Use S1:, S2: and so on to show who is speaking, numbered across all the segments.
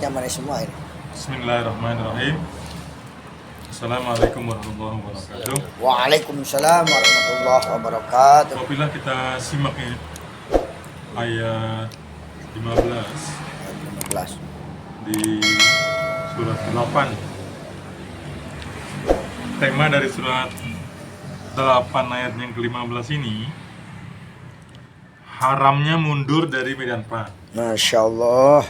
S1: nyaman semua ini.
S2: Bismillahirrahmanirrahim. Assalamualaikum warahmatullahi wabarakatuh.
S1: Waalaikumsalam warahmatullahi wabarakatuh.
S2: Apabila kita simak ayat 15
S1: 15.
S2: di surat 8. Tema dari surat 8 ayat yang ke-15 ini, haramnya mundur dari medan perang.
S1: Masya Allah.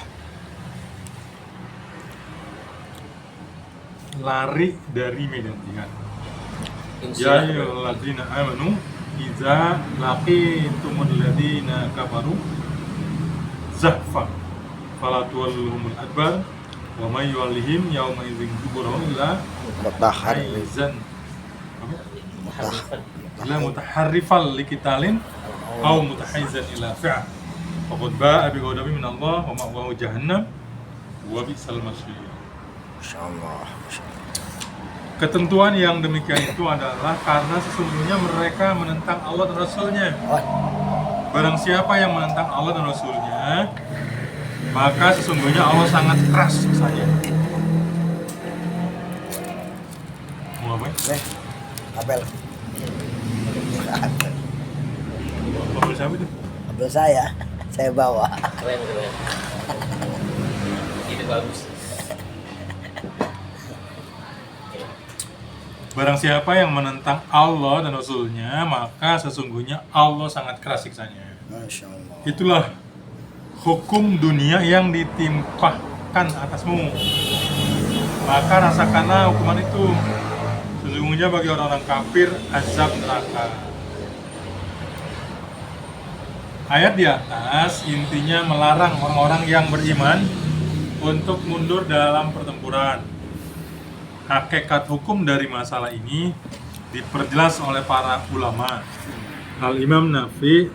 S2: Lari dari medan jihad. Ya ayyuhalladzina amanu idza laqitumul ladzina kafaru zahfa fala tuwalluhumul adbar wa may yuwallihim yawma idzin duburahu illa mutaharrizan ila mutaharrifal liqitalin aw mutahayyizan ila fi'a faqad ba'a bi ghadabin min Allah wa ma'wahu jahannam wa bi'sal masir.
S1: Masya Allah.
S2: Ketentuan yang demikian itu adalah karena sesungguhnya mereka menentang Allah dan Rasulnya. Barang siapa yang menentang Allah dan Rasulnya, maka sesungguhnya Allah sangat keras saja. Mau apa?
S1: Apel.
S2: Apel siapa itu?
S1: Apel saya bawa.
S3: Keren. Itu bagus.
S2: Barang siapa yang menentang Allah dan Rasulnya, maka sesungguhnya Allah sangat keras siksanya.
S1: Masya Allah.
S2: Itulah hukum dunia yang ditimpakan atasmu. Maka rasakanlah hukuman itu. Sesungguhnya bagi orang-orang kafir azab neraka. Ayat di atas intinya melarang orang-orang yang beriman untuk mundur dalam pertempuran. Hakikat hukum dari masalah ini diperjelas oleh para ulama. Al-Imam Nafi,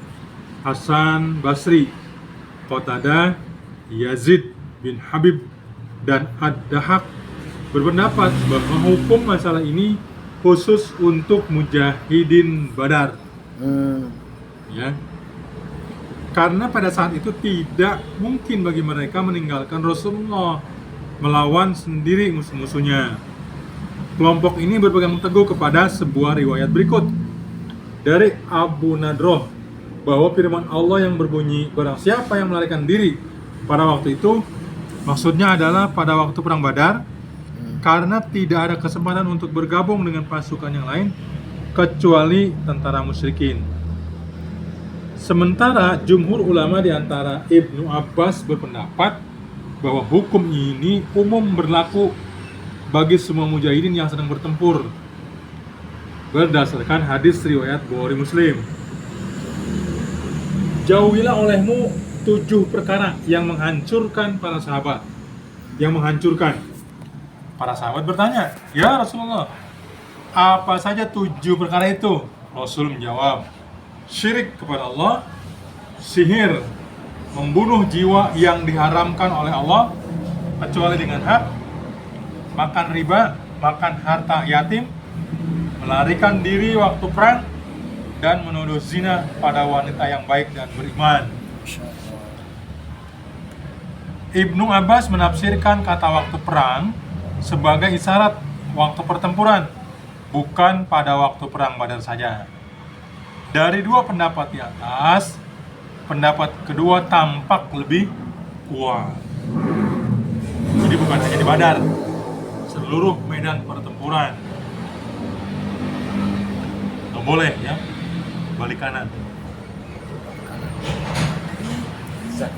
S2: Hasan Basri, Qatadah, Yazid bin Habib, dan Ad-Dahak berpendapat bahwa hukum masalah ini khusus untuk mujahidin Badar. Ya. Karena pada saat itu tidak mungkin bagi mereka meninggalkan Rasulullah, melawan sendiri musuh-musuhnya. Kelompok ini berpegang teguh kepada sebuah riwayat berikut dari Abu Nadroh bahwa firman Allah yang berbunyi, barang siapa yang melarikan diri pada waktu itu, maksudnya adalah pada waktu perang Badar, karena tidak ada kesempatan untuk bergabung dengan pasukan yang lain kecuali tentara musyrikin. Sementara jumhur ulama di antara Ibnu Abbas berpendapat bahwa hukum ini umum berlaku bagi semua mujahidin yang sedang bertempur berdasarkan hadis riwayat Bukhari Muslim. Jauhilah olehmu 7 perkara yang menghancurkan para sahabat. Yang menghancurkan. Para sahabat bertanya, ya Rasulullah, apa saja 7 perkara itu? Rasul menjawab, syirik kepada Allah, sihir, membunuh jiwa yang diharamkan oleh Allah kecuali dengan hak, makan riba, makan harta yatim, melarikan diri waktu perang, dan menuduh zina pada wanita yang baik dan beriman. Ibnu Abbas menafsirkan kata waktu perang sebagai isyarat waktu pertempuran, bukan pada waktu perang Badar saja. Dari dua pendapat di atas, pendapat kedua tampak lebih kuat. Jadi bukan hanya di Badar, seluruh medan pertempuran. Nggak boleh ya, balik kanan.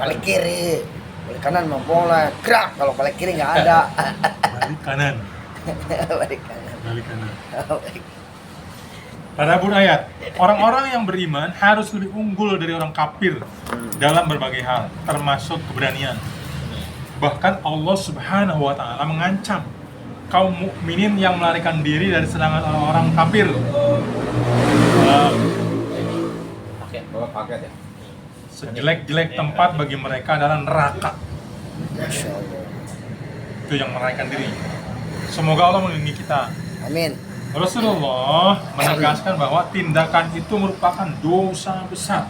S1: Balik kiri. Balik kanan mau boleh. Gerak. Kalau balik kiri nggak ada.
S2: Balik kanan.
S1: Balik kanan.
S2: Balik kanan.
S1: Balik.
S2: Tadabbur ayat. Orang-orang yang beriman harus lebih unggul dari orang kafir dalam berbagai hal, termasuk keberanian. Bahkan Allah Subhanahu wa taala mengancam kaum mukminin yang melarikan diri dari serangan orang-orang kafir.
S3: Paket ya.
S2: Sejelek-jelek tempat bagi mereka adalah neraka.
S1: Masya Allah.
S2: Itu yang melarikan diri. Semoga Allah melindungi kita.
S1: Amin.
S2: Rasulullah menegaskan bahwa tindakan itu merupakan dosa besar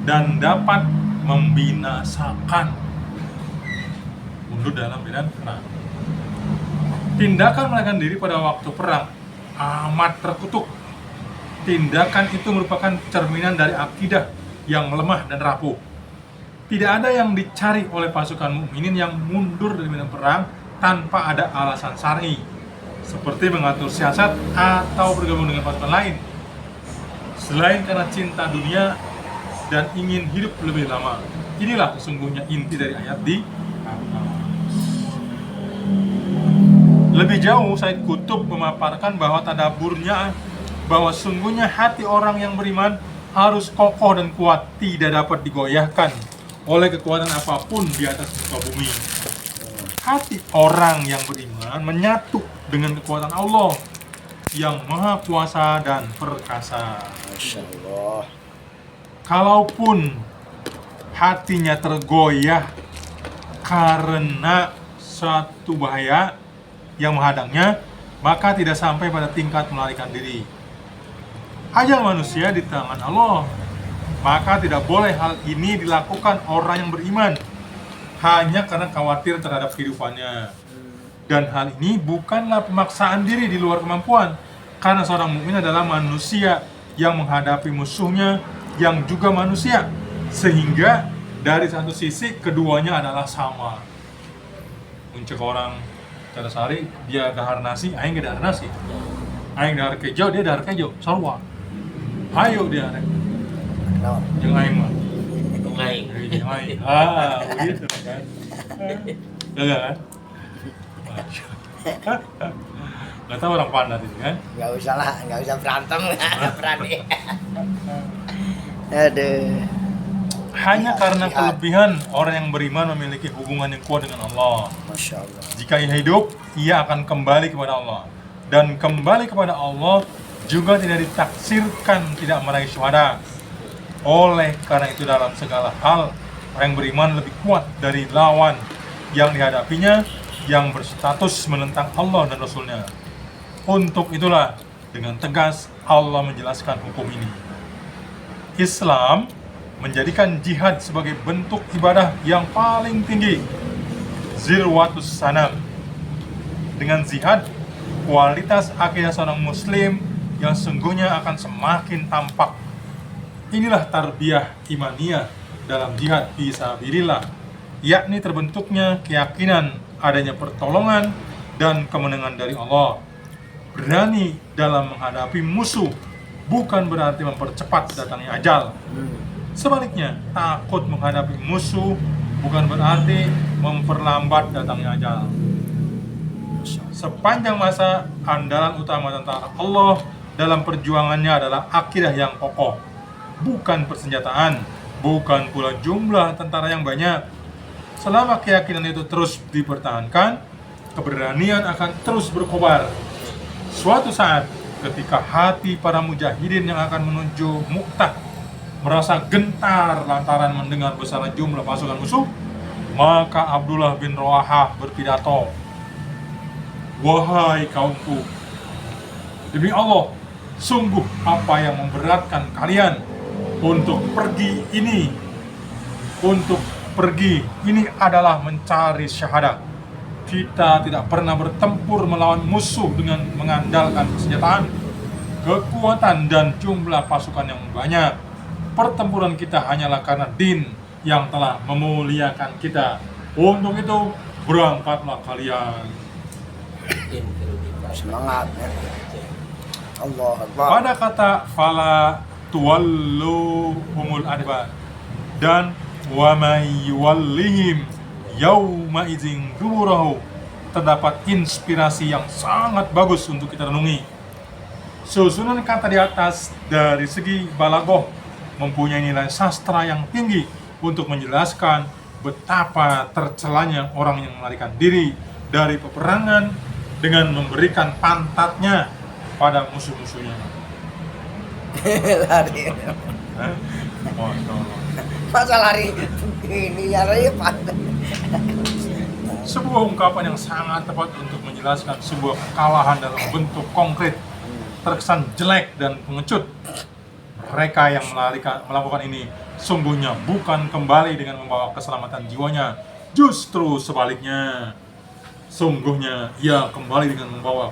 S2: dan dapat membinasakan. mundur dalam medan perang. Tindakan melarikan diri pada waktu perang amat terkutuk. Tindakan itu merupakan cerminan dari akidah yang lemah dan rapuh. Tidak ada yang dicari oleh pasukan mukminin yang mundur dari medan perang tanpa ada alasan syar'i, seperti mengatur siasat atau bergabung dengan pasukan lain, selain karena cinta dunia dan ingin hidup lebih lama. Inilah sesungguhnya inti dari ayat di atas. Lebih jauh, Said Qutb memaparkan bahwa tadaburnya bahwa sungguhnya hati orang yang beriman harus kokoh dan kuat, tidak dapat digoyahkan oleh kekuatan apapun di atas muka bumi. Hati orang yang beriman menyatu dengan kekuatan Allah yang maha kuasa dan perkasa.
S1: Masya Allah.
S2: Kalaupun hatinya tergoyah karena suatu bahaya yang menghadangnya, maka tidak sampai pada tingkat melarikan diri. Ajal manusia di tangan Allah, maka tidak boleh hal ini dilakukan orang yang beriman hanya karena khawatir terhadap kehidupannya. Dan hal ini bukanlah pemaksaan diri di luar kemampuan, karena seorang mukmin adalah manusia yang menghadapi musuhnya yang juga manusia, sehingga dari satu sisi keduanya adalah sama. Muncul orang cara sehari dia dahar nasi, aing gak dahar nasi, aing dahar kejo, dia dahar kejo, sarwa. Ayo dia rek.
S1: No.
S2: Jeung aing mah.
S3: Aing.
S2: Jeung aing. Begitu kan. Enggak kan? Gak tahu orang Pandat itu kan?
S1: Nggak usah lah, nggak usah berantem. Berani. Aduh.
S2: Hanya
S1: Jihad,
S2: karena
S1: jihad.
S2: kelebihan orang yang beriman memiliki hubungan yang kuat dengan Allah.
S1: Masya Allah.
S2: Jika ia hidup, ia akan kembali kepada Allah. Dan kembali kepada Allah juga tidak ditaksirkan tidak meraih syuhada. Oleh karena itu dalam segala hal, orang yang beriman lebih kuat dari lawan yang dihadapinya yang berstatus menentang Allah dan Rasulnya. Untuk itulah dengan tegas Allah menjelaskan hukum ini. Islam menjadikan jihad sebagai bentuk ibadah yang paling tinggi, zirwatus sanam. Dengan jihad, kualitas akidah seorang muslim yang sungguhnya akan semakin tampak. Inilah tarbiyah imaniyah dalam jihad fi sabilillah, yakni terbentuknya keyakinan adanya pertolongan dan kemenangan dari Allah. Berani dalam menghadapi musuh bukan berarti mempercepat datangnya ajal. Sebaliknya, takut menghadapi musuh bukan berarti memperlambat datangnya ajal. Sepanjang masa, andalan utama tentara Allah dalam perjuangannya adalah akidah yang kokoh, bukan persenjataan, bukan pula jumlah tentara yang banyak. Selama keyakinan itu terus dipertahankan, keberanian akan terus berkobar. Suatu saat, ketika hati para mujahidin yang akan menuju Mu'tah merasa gentar lantaran mendengar besar jumlah pasukan musuh, maka Abdullah bin Rawahah berpidato, "Wahai kaumku, demi Allah, sungguh apa yang memberatkan kalian untuk pergi ini? Untuk pergi ini adalah mencari syahadat. Kita tidak pernah bertempur melawan musuh dengan mengandalkan kesenjataan, kekuatan, dan jumlah pasukan yang banyak. Pertempuran kita hanyalah karena din yang telah memuliakan kita. Untuk itu, berangkatlah kalian."
S1: Semangat. Ya. Allah Akbar.
S2: Pada kata fala tuwallu humul adbar dan wa may yuwallihim yauma idzin duburahu, terdapat inspirasi yang sangat bagus untuk kita renungi. Susunan kata di atas dari segi balaghah mempunyai nilai sastra yang tinggi untuk menjelaskan betapa tercelanya orang yang melarikan diri dari peperangan dengan memberikan pantatnya pada musuh-musuhnya.
S1: Lari.
S2: Masya Allah.
S1: Masa lari ini ya lari pantat.
S2: Sebuah ungkapan yang sangat tepat untuk menjelaskan sebuah kekalahan dalam bentuk konkret, terkesan jelek dan pengecut. Mereka yang melakukan ini sungguhnya bukan kembali dengan membawa keselamatan jiwanya, Justru sebaliknya, sungguhnya ia kembali dengan membawa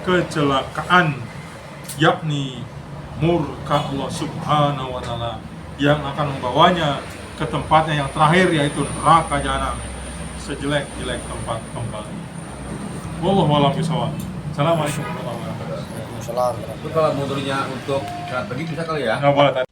S2: kecelakaan, yakni murka Allah Subhanahu wa Ta'ala, yang akan membawanya ke tempatnya yang terakhir, yaitu neraka jahanam, sejelek-jelek tempat kembali. Wallahu a'lam bishawab. Assalamualaikum warahmatullahi wabarakatuh.
S1: Salam.
S3: Itu kalau mundurnya untuk saat pergi bisa kali ya?
S2: Nggak boleh.